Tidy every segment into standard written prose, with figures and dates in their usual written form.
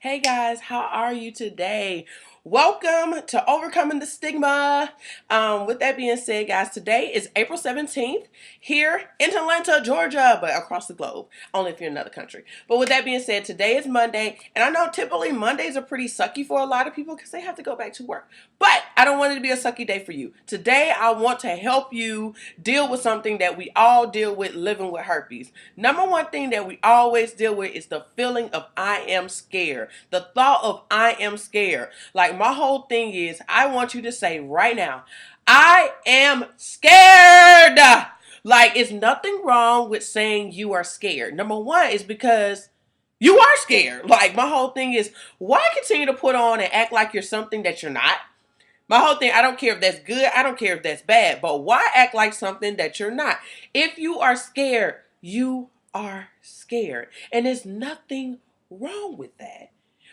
Hey guys, how are you today? Welcome to Overcoming the Stigma. With that being said, guys, today is April 17th here in Atlanta, Georgia, but across the globe, only if you're in another country. But with that being said, today is Monday, and I know typically Mondays are pretty sucky for a lot of people because they have to go back to work. But I don't want it to be a sucky day for you. Today, I want to help you deal with something that we all deal with living with herpes. Number one thing that we always deal with is the feeling of I am scared. The thought of I am scared. Like my whole thing is I want you to say right now, I am scared. Like it's nothing wrong with saying you are scared. Number one is because you are scared. Like my whole thing is why continue to put on and act like you're something that you're not? My whole thing, I don't care if that's good, I don't care if that's bad, but why act like something that you're not? If you are scared, you are scared. And there's nothing wrong with that.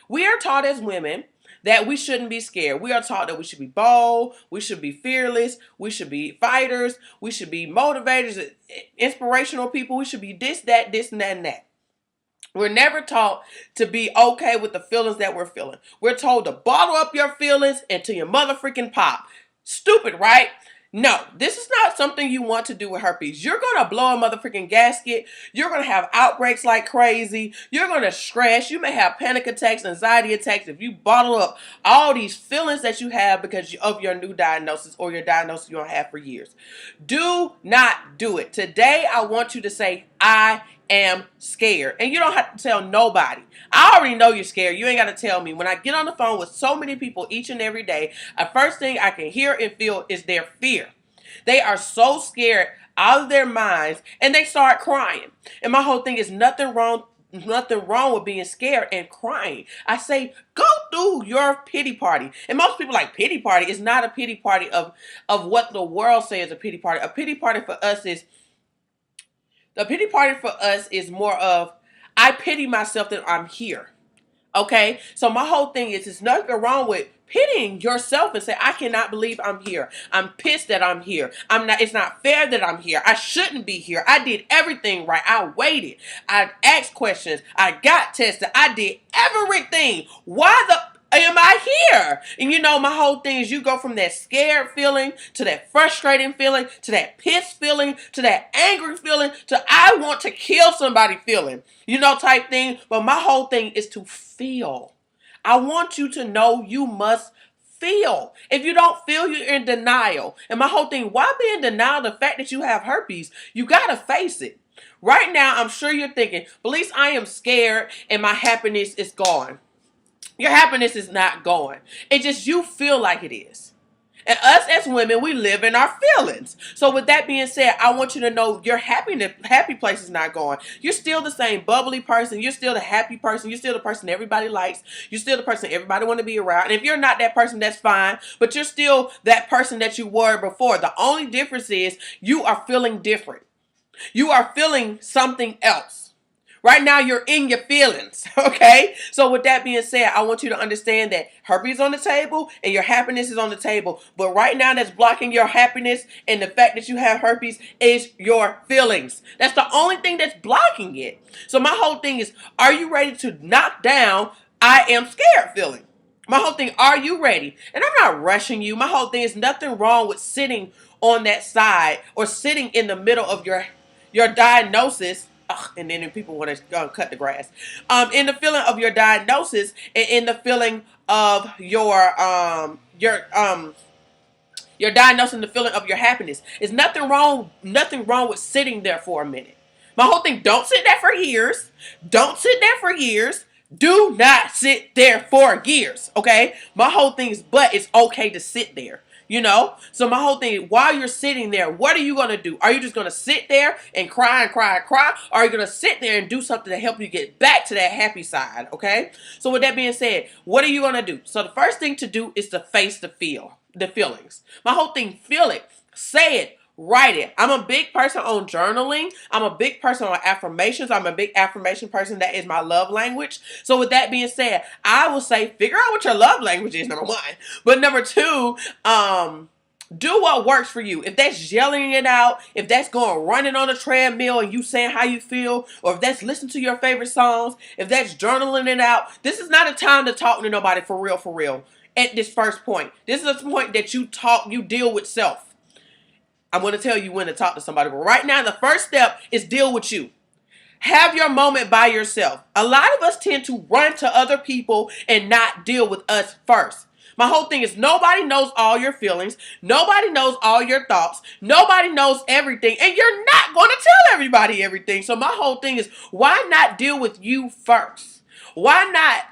We are taught as women that we shouldn't be scared. We are taught that we should be bold, we should be fearless, we should be fighters, we should be motivators, inspirational people, we should be this, and that, and that. We're never taught to be okay with the feelings that we're feeling. We're told to bottle up your feelings until your mother freaking pop. Stupid, right? No, this is not something you want to do with herpes. You're going to blow a motherfucking gasket. You're going to have outbreaks like crazy. You're going to stress. You may have panic attacks, anxiety attacks if you bottle up all these feelings that you have because of your new diagnosis or your diagnosis you don't have for years. Do not do it. Today, I want you to say, I am scared. And you don't have to tell nobody. I already know you're scared. You ain't got to tell me. When I get on the phone with so many people each and every day, the first thing I can hear and feel is their fear. They are so scared out of their minds and they start crying. And my whole thing is nothing wrong with being scared and crying. I say, go through your pity party. And most people like pity party. It's not a pity party of what the world says a pity party. A pity party for us is more of, I pity myself that I'm here. Okay? So my whole thing is, there's nothing wrong with pitying yourself and say, I cannot believe I'm here. I'm pissed that I'm here. It's not fair that I'm here. I shouldn't be here. I did everything right. I waited. I asked questions. I got tested. I did everything. Why the am I here? And you know, my whole thing is you go from that scared feeling to that frustrating feeling to that pissed feeling to that angry feeling to I want to kill somebody feeling, you know, type thing. But my whole thing is to feel. I want you to know you must feel. If you don't feel, you're in denial. And my whole thing, why be in denial of the fact that you have herpes? You got to face it. Right now, I'm sure you're thinking, Belize, I am scared and my happiness is gone. Your happiness is not going. It's just you feel like it is. And us as women, we live in our feelings. So with that being said, I want you to know your happy place is not going. You're still the same bubbly person. You're still the happy person. You're still the person everybody likes. You're still the person everybody want to be around. And if you're not that person, that's fine. But you're still that person that you were before. The only difference is you are feeling different. You are feeling something else. Right now, you're in your feelings, okay? So with that being said, I want you to understand that herpes is on the table and your happiness is on the table. But right now, that's blocking your happiness and the fact that you have herpes is your feelings. That's the only thing that's blocking it. So my whole thing is, are you ready to knock down I am scared feeling? My whole thing, are you ready? And I'm not rushing you. My whole thing is nothing wrong with sitting on that side or sitting in the middle of your diagnosis. And then people want to cut the grass. In the feeling of your diagnosis and in the feeling of your diagnosis and the feeling of your happiness. There's nothing wrong with sitting there for a minute. My whole thing, don't sit there for years. Don't sit there for years. Do not sit there for years. Okay? My whole thing is, but it's okay to sit there. You know, so my whole thing, while you're sitting there, what are you going to do? Are you just going to sit there and cry and cry and cry? Or are you going to sit there and do something to help you get back to that happy side? Okay. So with that being said, what are you going to do? So the first thing to do is to face the feelings. My whole thing, feel it, say it, write it. I'm a big person on journaling. I'm a big person on affirmations. I'm a big affirmation person. That is my love language. So with that being said, I will say, figure out what your love language is, number one. But number two, Do what works for you. If that's yelling it out, if that's going running on a treadmill and you saying how you feel, or if that's listening to your favorite songs, if that's journaling it out, this is not a time to talk to nobody for real, for real. At this first point. This is a point that you deal with self. I'm going to tell you when to talk to somebody, but right now the first step is deal with you. Have your moment by yourself. A lot of us tend to run to other people and not deal with us first. My whole thing is nobody knows all your feelings. Nobody knows all your thoughts. Nobody knows everything. And you're not going to tell everybody everything. So my whole thing is, why not deal with you first? Why not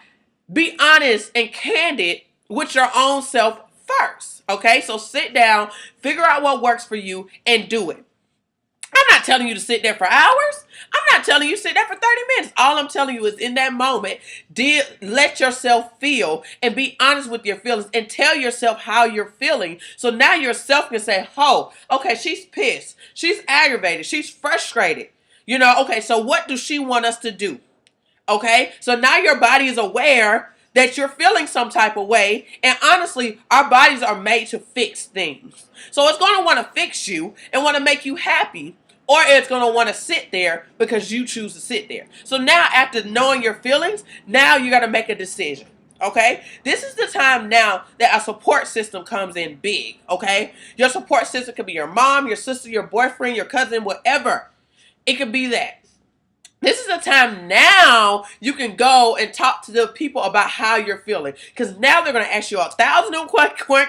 be honest and candid with your own self first? Okay, so sit down, figure out what works for you, and do it. I'm not telling you to sit there for hours. I'm not telling you to sit there for 30 minutes. All I'm telling you is in that moment, let yourself feel and be honest with your feelings and tell yourself how you're feeling. So now yourself can say, oh, okay, she's pissed. She's aggravated. She's frustrated. Okay, so what does she want us to do? Okay, so now your body is aware that you're feeling some type of way. And honestly, our bodies are made to fix things. So it's going to want to fix you and want to make you happy. Or it's going to want to sit there because you choose to sit there. So now after knowing your feelings, now you got to make a decision. Okay? This is the time now that a support system comes in big. Okay? Your support system could be your mom, your sister, your boyfriend, your cousin, whatever. It could be that. This is the time now you can go and talk to the people about how you're feeling. Because now they're going to ask you 1,000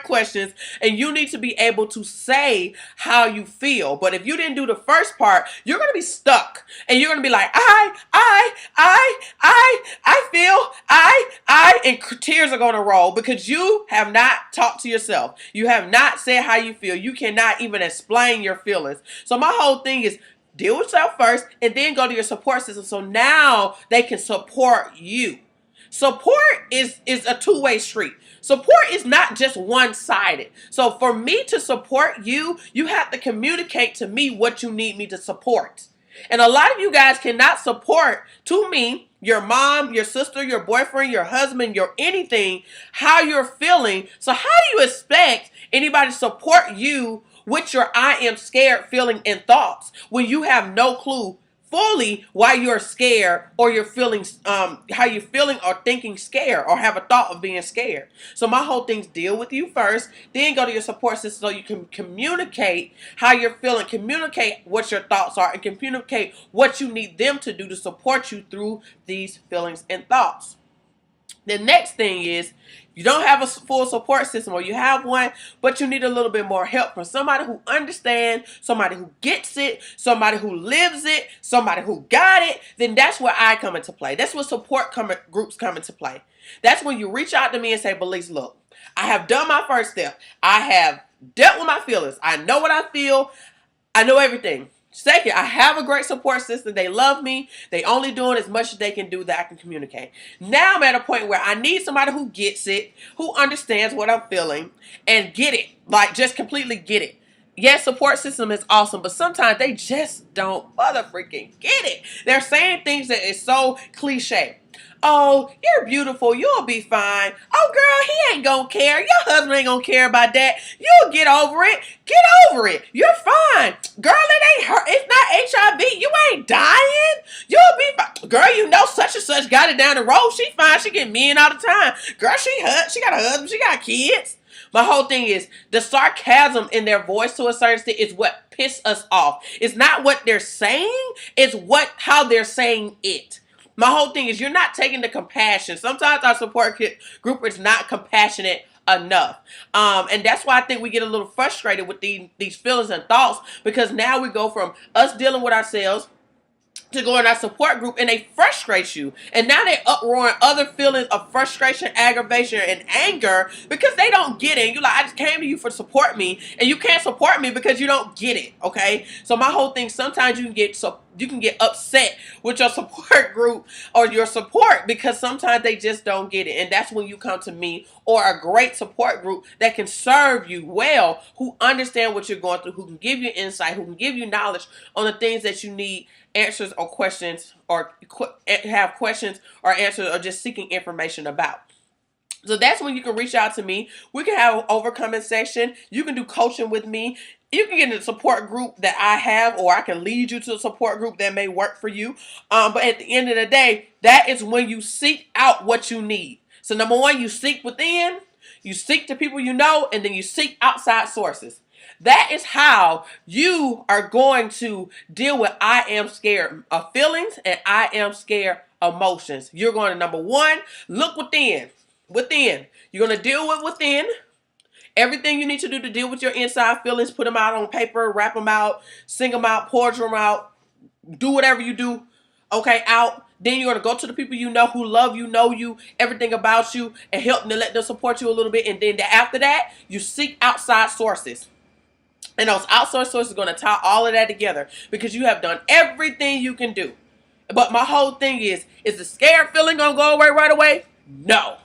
questions and you need to be able to say how you feel. But if you didn't do the first part, you're going to be stuck. And you're going to be like, I feel, and tears are going to roll because you have not talked to yourself. You have not said how you feel. You cannot even explain your feelings. So my whole thing is, deal with yourself first and then go to your support system so now they can support you. Support is a two-way street. Support is not just one-sided. So for me to support you, you have to communicate to me what you need me to support. And a lot of you guys cannot support to me, your mom, your sister, your boyfriend, your husband, your anything, how you're feeling. So how do you expect anybody to support you with your I am scared feeling and thoughts when you have no clue fully why you're scared or you're feeling how you're feeling or thinking scared or have a thought of being scared? So my whole thing's deal with you first, then go to your support system so you can communicate how you're feeling, communicate what your thoughts are, and communicate what you need them to do to support you through these feelings and thoughts. The next thing is, you don't have a full support system, or you have one, but you need a little bit more help from somebody who understands, somebody who gets it, somebody who lives it, somebody who got it. Then that's where I come into play. That's where support groups come into play. That's when you reach out to me and say, Belize, look, I have done my first step. I have dealt with my feelings. I know what I feel. I know everything. Second, I have a great support system. They love me. They only doing as much as they can do that I can communicate. Now I'm at a point where I need somebody who gets it, who understands what I'm feeling, and get it. Like, just completely get it. Yes, support system is awesome, but sometimes they just don't mother freaking get it. They're saying things that is so cliche. Oh, you're beautiful. You'll be fine. Oh, girl, he ain't gonna care. Your husband ain't gonna care about that. You'll get over it. Get over it. You're fine. Girl, it ain't her. It's not HIV. You ain't dying. You'll be fine. Girl, you know such and such got it down the road. She fine. She get men all the time. Girl, she got a husband. She got kids. My whole thing is the sarcasm in their voice to a certain extent is what pisses us off. It's not what they're saying. It's how they're saying it. My whole thing is you're not taking the compassion. Sometimes our support group is not compassionate enough. And that's why I think we get a little frustrated with these feelings and thoughts, because now we go from us dealing with ourselves to go in our support group and they frustrate you. And now they're uproaring other feelings of frustration, aggravation, and anger because they don't get it. And you're like, I just came to you for support me, and you can't support me because you don't get it. Okay? So my whole thing, sometimes you can get upset with your support group or your support because sometimes they just don't get it. And that's when you come to me or a great support group that can serve you well, who understand what you're going through, who can give you insight, who can give you knowledge on the things that you need answers or questions, or have questions or answers, or just seeking information about. So that's when you can reach out to me. We can have an overcoming session. You can do coaching with me. You can get in a support group that I have, or I can lead you to a support group that may work for you. But at the end of the day, that is when you seek out what you need. So number one, you seek within, you seek the people you know, and then you seek outside sources. That is how you are going to deal with I am scared of feelings and I am scared emotions. You're going to, number one, look within. Within. You're going to deal with within. Everything you need to do to deal with your inside feelings, put them out on paper, wrap them out, sing them out, portrait them out, do whatever you do, okay, out. Then you're going to go to the people you know who love you, know you, everything about you, and help them to let them support you a little bit. And then after that, you seek outside sources. And those outside sources are going to tie all of that together because you have done everything you can do. But my whole thing is the scared feeling going to go away right away? No.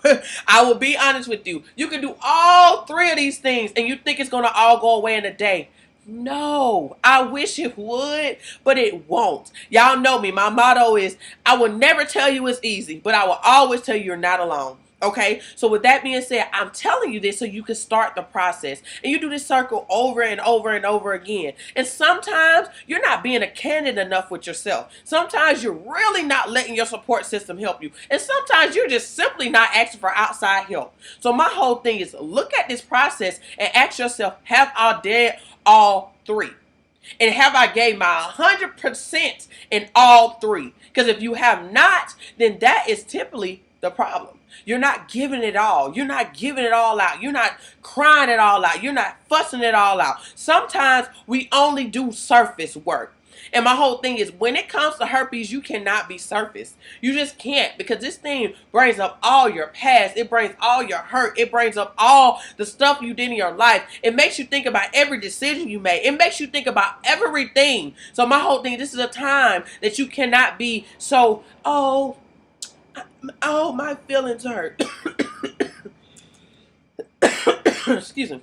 I will be honest with you. You can do all three of these things and you think it's going to all go away in a day. No, I wish it would, but it won't. Y'all know me. My motto is I will never tell you it's easy, but I will always tell you you're not alone. Okay, so with that being said, I'm telling you this so you can start the process. And you do this circle over and over and over again. And sometimes you're not being a candid enough with yourself. Sometimes you're really not letting your support system help you. And sometimes you're just simply not asking for outside help. So my whole thing is look at this process and ask yourself, have I did all three? And have I gave my 100% in all three? Because if you have not, then that is typically the problem. You're not giving it all. You're not giving it all out. You're not crying it all out. You're not fussing it all out. Sometimes we only do surface work. And my whole thing is when it comes to herpes, you cannot be surface. You just can't, because this thing brings up all your past. It brings all your hurt. It brings up all the stuff you did in your life. It makes you think about every decision you made. It makes you think about everything. So my whole thing, this is a time that you cannot be so, oh, my feelings hurt. Excuse me.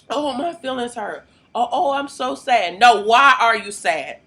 Oh, my feelings hurt. Oh, I'm so sad. No, why are you sad?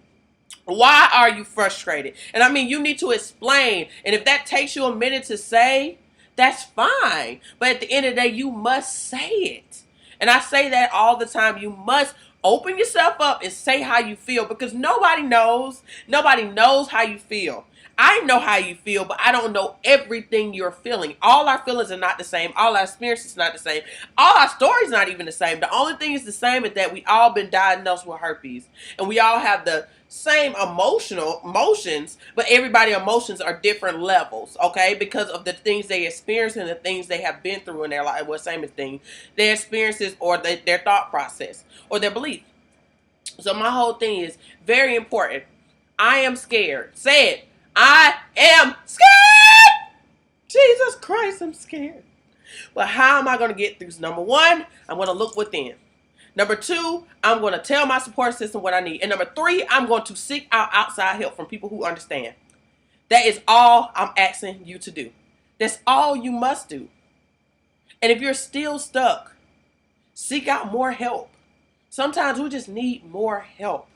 Why are you frustrated? And I mean, you need to explain. And if that takes you a minute to say, that's fine. But at the end of the day, you must say it. And I say that all the time. You must open yourself up and say how you feel, because nobody knows. Nobody knows how you feel. I know how you feel, but I don't know everything you're feeling. All our feelings are not the same. All our experiences are not the same. All our stories not even the same. The only thing is the same is that we all been diagnosed with herpes. And we all have the same emotions, but everybody's emotions are different levels, okay? Because of the things they experience and the things they have been through in their life. Well, same thing. Their experiences or their thought process or their belief. So my whole thing is very important. I am scared. Say it. I am scared. Jesus Christ, I'm scared. But how am I going to get through? Number one, I'm going to look within. Number two, I'm going to tell my support system what I need. And number three, I'm going to seek out outside help from people who understand. That is all I'm asking you to do. That's all you must do. And if you're still stuck, seek out more help. Sometimes we just need more help.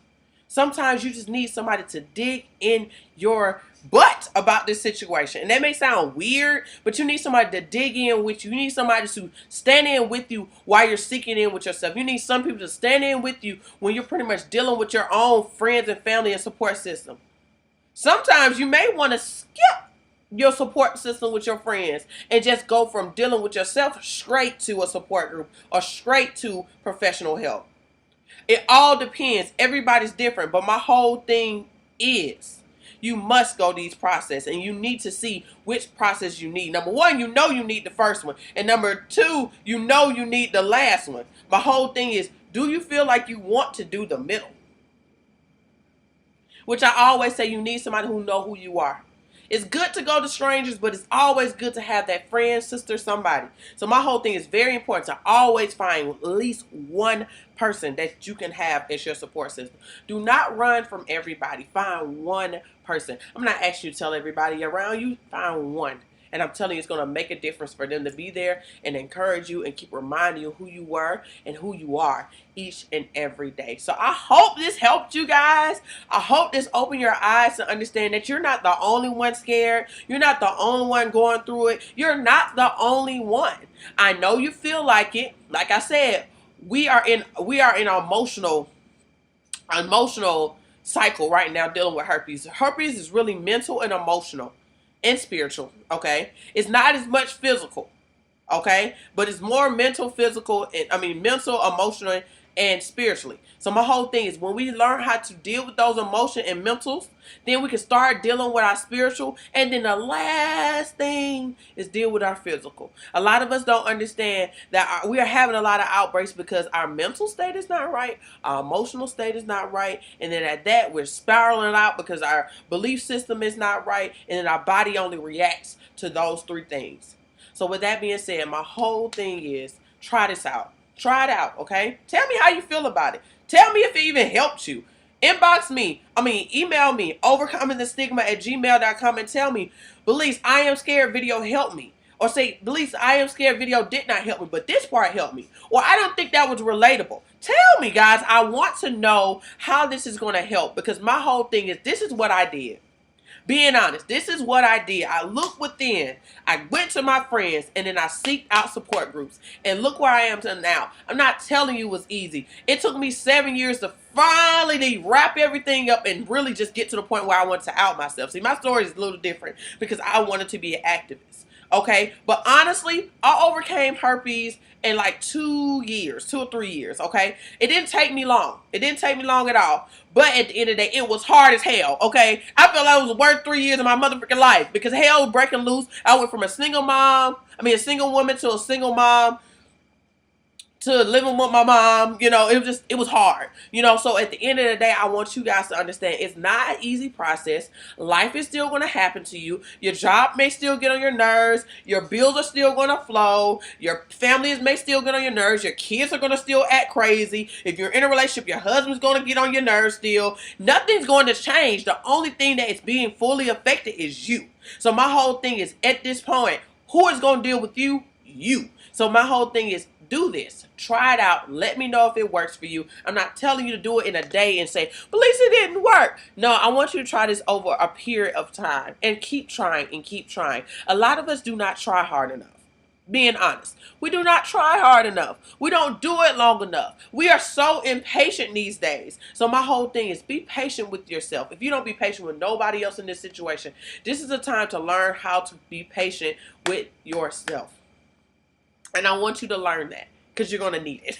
Sometimes you just need somebody to dig in your butt about this situation. And that may sound weird, but you need somebody to dig in with you. You need somebody to stand in with you while you're seeking in with yourself. You need some people to stand in with you when you're pretty much dealing with your own friends and family and support system. Sometimes you may want to skip your support system with your friends and just go from dealing with yourself straight to a support group or straight to professional help. It all depends. Everybody's different. But my whole thing is you must go these processes and you need to see which process you need. Number one, you know you need the first one. And number two, you know you need the last one. My whole thing is, do you feel like you want to do the middle? Which I always say, you need somebody who know who you are. It's good to go to strangers, but it's always good to have that friend, sister, somebody. So my whole thing is very important to always find at least one person that you can have as your support system. Do not run from everybody. Find one person. I'm not asking you to tell everybody around you. Find one. And I'm telling you, it's going to make a difference for them to be there and encourage you and keep reminding you who you were and who you are each and every day. So I hope this helped you guys. I hope this opened your eyes to understand that you're not the only one scared. You're not the only one going through it. You're not the only one. I know you feel like it. Like I said, we are in an emotional cycle right now dealing with herpes. Herpes is really mental and emotional and spiritual, okay? It's not as much physical, okay? But it's more mental, physical, and mental, emotional, and spiritually. So my whole thing is when we learn how to deal with those emotions and mentals, then we can start dealing with our spiritual. And then the last thing is deal with our physical. A lot of us don't understand that we are having a lot of outbreaks because our mental state is not right, our emotional state is not right, and then at that we're spiraling out because our belief system is not right, and then our body only reacts to those three things. So with that being said, my whole thing is try this out. Try it out, okay? Tell me how you feel about it. Tell me if it even helped you. Email me, overcomingthestigma@gmail.com, and tell me, Belize, I am scared video helped me. Or say, Belize, I am scared video did not help me, but this part helped me. Or I don't think that was relatable. Tell me, guys. I want to know how this is going to help, because my whole thing is this is what I did. Being honest, this is what I did. I looked within. I went to my friends, and then I seeked out support groups. And look where I am to now. I'm not telling you it was easy. It took me 7 years to finally wrap everything up and really just get to the point where I wanted to out myself. See, my story is a little different because I wanted to be an activist. Okay, but honestly, I overcame herpes in like 2 or 3 years. Okay, it didn't take me long. It didn't take me long at all. But at the end of the day, it was hard as hell. Okay, I felt like it was the worst 3 years of my motherfucking life because hell was breaking loose. I went from a single woman to a single mom to living with my mom. It was hard. So at the end of the day, I want you guys to understand it's not an easy process. Life is still going to happen to you. Your job may still get on your nerves. Your bills are still going to flow. Your family may still get on your nerves. Your kids are going to still act crazy. If you're in a relationship, your husband's going to get on your nerves still. Nothing's going to change. The only thing that is being fully affected is you. So my whole thing is, at this point, who is going to deal with you? You. So my whole thing is, do this. Try it out. Let me know if it works for you. I'm not telling you to do it in a day and say, but Lisa, it didn't work. No, I want you to try this over a period of time and keep trying and keep trying. A lot of us do not try hard enough. Being honest, we do not try hard enough. We don't do it long enough. We are so impatient these days. So my whole thing is be patient with yourself. If you don't be patient with nobody else in this situation, this is a time to learn how to be patient with yourself. And I want you to learn that because you're going to need it.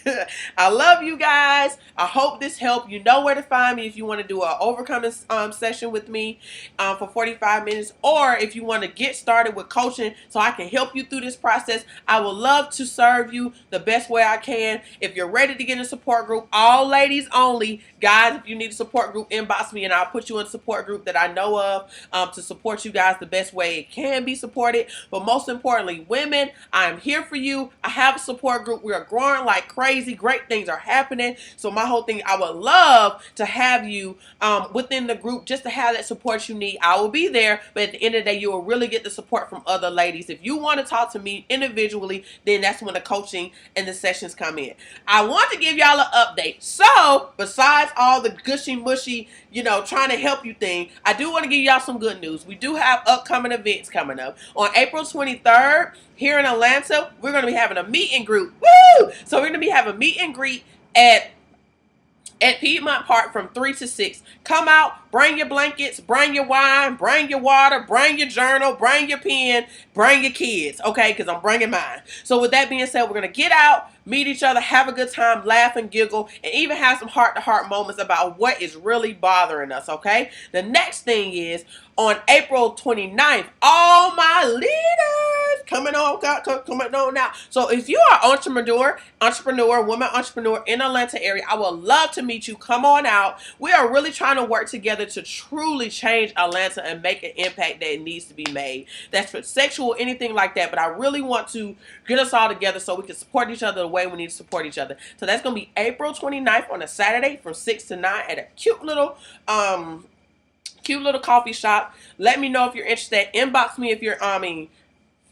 I love you guys. I hope this helped. You know where to find me if you want to do an overcoming session with me for 45 minutes. Or if you want to get started with coaching so I can help you through this process. I would love to serve you the best way I can. If you're ready to get in a support group, all ladies only. Guys, if you need a support group, inbox me and I'll put you in a support group that I know of to support you guys the best way it can be supported. But most importantly, women, I'm here for you. I have a support group. We are growing like crazy. Great things are happening. So my whole thing, I would love to have you within the group just to have that support you need. I will be there, but at the end of the day, you will really get the support from other ladies. If you want to talk to me individually, then that's when the coaching and the sessions come in. I want to give y'all an update. So besides all the gushy mushy, trying to help you thing, I do want to give y'all some good news. We do have upcoming events coming up. On April 23rd, here in Atlanta, we're going to be having a meet and greet. Woo! So we're going to be having a meet and greet at Piedmont Park from 3 to 6. Come out, bring your blankets, bring your wine, bring your water, bring your journal, bring your pen, bring your kids, okay? Because I'm bringing mine. So with that being said, we're going to get out, meet each other, have a good time, laugh and giggle, and even have some heart-to-heart moments about what is really bothering us, okay? The next thing is, on April 29th, all my leaders coming on now. So if you are entrepreneur, woman entrepreneur in Atlanta area, I would love to meet you. Come on out. We are really trying to work together to truly change Atlanta and make an impact that needs to be made. That's for sexual, anything like that. But I really want to get us all together so we can support each other the way we need to support each other. So that's going to be April 29th on a Saturday from 6 to 9 at a cute little coffee shop. Let me know if you're interested. Inbox me if you're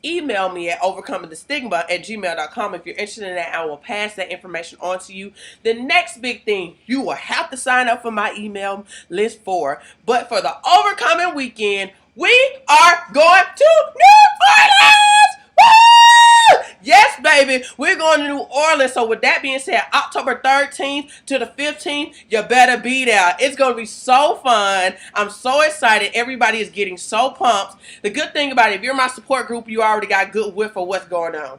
email me at overcomingthestigma@gmail.com. If you're interested in that, I will pass that information on to you. The next big thing you will have to sign up for my email list for, but for the Overcoming Weekend, we are going to New Orleans! Woo! Yes, baby, we're going to New Orleans. So with that being said, October 13th to the 15th, you better be there. It's going to be so fun. I'm so excited. Everybody is getting so pumped. The good thing about it, if you're my support group, you already got good whiff of what's going on.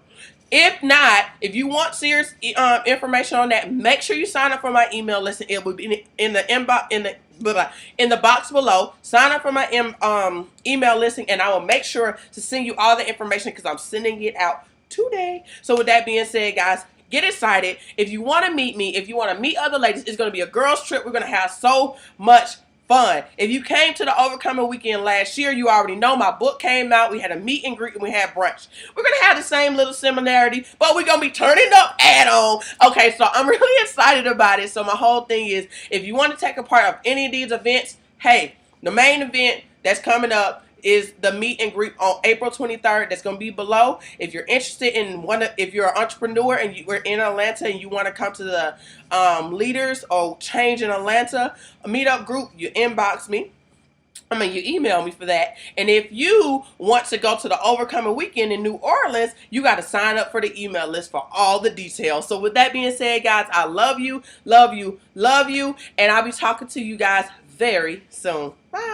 If not, if you want serious information on that, make sure you sign up for my email list. It will be in the inbox in the box below. Sign up for my email listing, and I will make sure to send you all the information because I'm sending it out today. So with that being said, guys, get excited. If you want to meet me, if you want to meet other ladies, it's going to be a girls trip. We're going to have so much fun. If you came to the Overcoming Weekend last year, you already know my book came out. We had a meet and greet and we had brunch. We're going to have the same little similarity, but we're going to be turning up add-on. Okay, so I'm really excited about it. So my whole thing is, if you want to take a part of any of these events, hey, the main event that's coming up is the meet and greet on April 23rd. That's going to be below. If you're interested in if you're an entrepreneur and you're in Atlanta and you want to come to the Leaders or Change in Atlanta meetup group, you inbox me. You email me for that. And if you want to go to the Overcoming Weekend in New Orleans, you got to sign up for the email list for all the details. So with that being said, guys, I love you, love you, love you. And I'll be talking to you guys very soon. Bye.